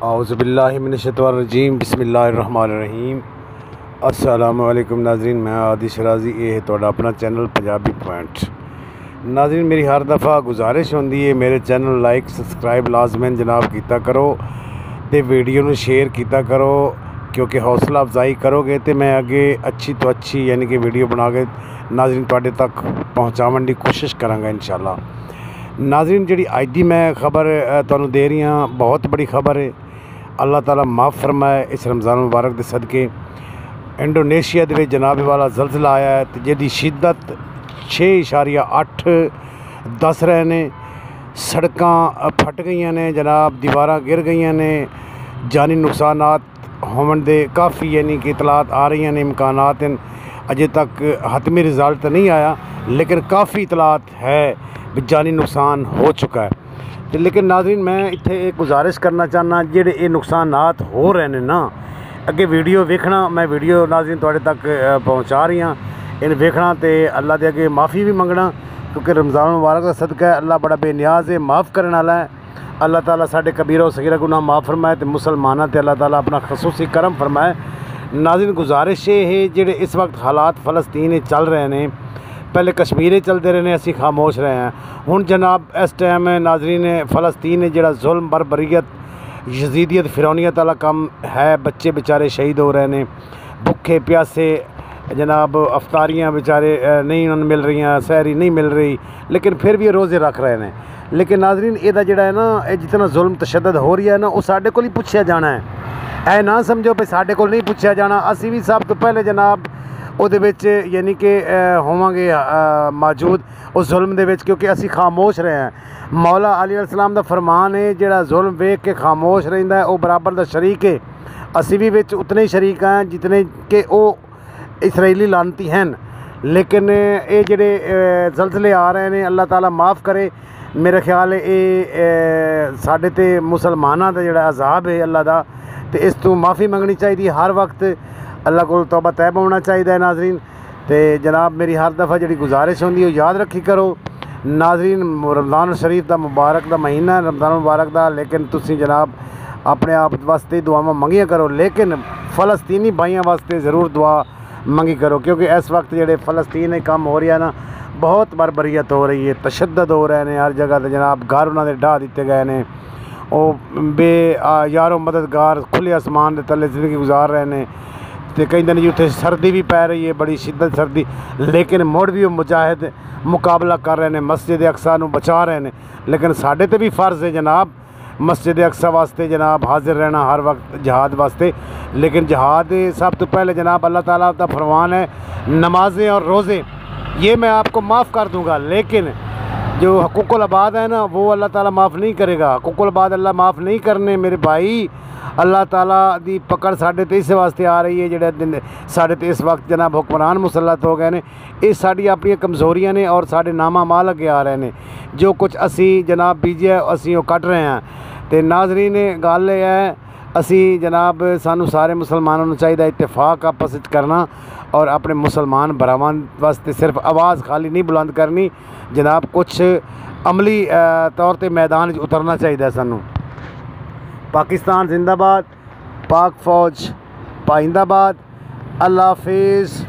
اعوذ باللہ من الشیطان الرجیم بسم اللہ الرحمن الرحیم۔ السلام علیکم ناظرین، میں عادی شرازی، یہ ہے تہاڈا اپنا چینل پنجابی پوائنٹ۔ ناظرین میری ہر دفعہ گزارش ہوندی ہے میرے چینل لائک سبسکرائب لازمن جناب کیتا کرو تے ویڈیو نو شیئر کیتا کرو، کیونکہ حوصلہ افزائی کرو گے تے میں اگے اچھی تو اچھی یعنی کہ ویڈیو بنا کے ناظرین تواڈے تک پہنچاون دی کوشش کراں گا انشاءاللہ۔ ناظرین جڑی اج دی میں خبر تانوں دے رہی ہاں بہت بڑی خبر ہے، اللہ تعالیٰ معاف فرمائے اس رمضان مبارک دے صدقے۔ انڈونیشیا دے وچ جناب والا زلزلہ آیا ہے جہدی شدت 6.8 دس رہے نے، سڑکاں پھٹ گئیاں نے جناب، دیواراں گر گئیاں نے، جانی نقصانات ہون دے کافی یعنی کہ اطلاعات آ رہی ہیں، امکانات ہیں، اجے تک حتمی رزلٹ نہیں آیا لیکن کافی اطلاعات ہے بھی جانی نقصان ہو چکا ہے۔ لیکن ناظرین میں اتنے ایک گزارش کرنا چاہنا، جڑے یہ نقصانات ہو رہے ہیں نا، اگے ویڈیو ویکھنا، میں ویڈیو ناظرین تواڈے تک پہنچا رہی ہاں، ان ویکھنا تے اللہ دے اگے معافی بھی منگنا، کیونکہ رمضان مبارک کا صدقہ ہے، اللہ بڑا بے نیاز ہے، معاف کرنے والا ہے۔ اللہ تعالیٰ ساڈے کبیرہ و صغیرہ گناہ معاف فرمائے تے مسلماناں تے اللہ تعالیٰ اپنا خصوصی کرم فرمائے۔ ناظرین گزارش یہ ہے جڑے اس وقت حالات فلسطین چل رہے ہیں، پہلے کشمیر چلتے رہے ہیں، اسی خاموش رہے ہیں، ہن جناب اس ٹائم ناظرین فلسطین جڑا ظلم بربریت یزیدیت فرعونیت والا کام ہے، بچے بیچارے شہید ہو رہے ہیں، بھوکے پیاسے جناب، افطاریاں بیچارے نہیں انہوں مل رہی ہیں، سحری نہیں مل رہی، لیکن پھر بھی روزے رکھ رہے ہیں۔ لیکن ناظرین یہ جڑا ہے نا، یہ جتنا ظلم تشدد ہو رہی ہے نا، وہ ساڈے کول ہی پوچھیا جانا ہے، اے نہ سمجھو پہ ساڈے کول نہیں پوچھیا جانا، اسی بھی سب تو پہلے جناب او دے وچ یعنی کہ ہوواں گے موجود اس ظلم دے وچ، کیونکہ اسی خاموش رہے ہیں۔ مولا علی علیہ السلام دا فرمان ہے، جڑا ظلم ویکھ کے خاموش رہندا ہے او برابر دا شریک ہے، اسی بھی وچ اتنے ہی شریک ہیں جتنے کہ او اسرائیلی لعنتی ہیں۔ لیکن اے جڑے زلزلے آ رہے ہیں، اللہ تعالیٰ معاف کرے، میرے خیال ہے اے ساڈے تے مسلماناں دا جڑا عذاب ہے اللہ دا، تے اس تو معافی منگنی چاہیے ہر وقت، اللہ کو توبہ طیبہ ہونا چاہیے ناظرین۔ تے جناب میری ہر دفعہ جڑی گزارش ہوندی ہے یاد رکھی کرو ناظرین، رمضان شریف دا مبارک دا مہینہ ہے، رمضان مبارک دا، لیکن تسی جناب اپنے آپ واسطے دعاواں منگیا کرو، لیکن فلسطینی بھائیاں واسطے ضرور دعا منگی کرو، کیونکہ اس وقت جڑے فلسطین کام ہو رہی ہے نا، بہت بربریت ہو رہی ہے، تشدد ہو رہے ہیں ہر جگہ تے جناب، گھر انہاں دے ڈھا دیتے گئے ہیں، وہ بے یارو مددگار کھلے آسمان دے تلے زندگی گزار رہے ہیں، تے کئی دن اتنے سردی بھی پی رہی ہے، بڑی شدت سردی، لیکن مڑ بھی وہ مجاہد مقابلہ کر رہے ہیں، مسجد اقصیٰ نو بچا رہے ہیں، لیکن ساڈے تے بھی فرض ہے جناب مسجد اقصیٰ واسطے جناب حاضر رہنا ہر وقت جہاد واسطے، لیکن جہاد سب تو پہلے جناب اللہ تعالیٰ کا فرمان ہے نمازیں اور روزے، یہ میں آپ کو معاف کر دوں گا، لیکن جو حقوق العباد ہے نا وہ اللہ تعالیٰ معاف نہیں کرے گا، حقوق العباد اللہ معاف نہیں کرنے میرے بھائی۔ اللہ تعالیٰ دی پکڑ ساڈے تے اس واسطے آ رہی ہے، جڑے ساڈے تے اس وقت جناب حکمران مسلط ہو گئے نے، یہ ساری اپنی کمزوریاں نے اور ساڈے نامہ مال اگے آ رہے ہیں، جو کچھ اسی جناب بیجے اسی وہ کٹ رہے ہیں۔ تے ناظرین گل یہ ہے، اسی جناب سانو سارے مسلمانوں کو چاہیے اتفاق آپس کرنا، اور اپنے مسلمان بھراواں واسطے صرف آواز خالی نہیں بلند کرنی جناب، کچھ عملی طور تے میدان اترنا چاہیے سانو۔ پاکستان زندہ باد، پاک فوج پائندہ باد، اللہ حافظ۔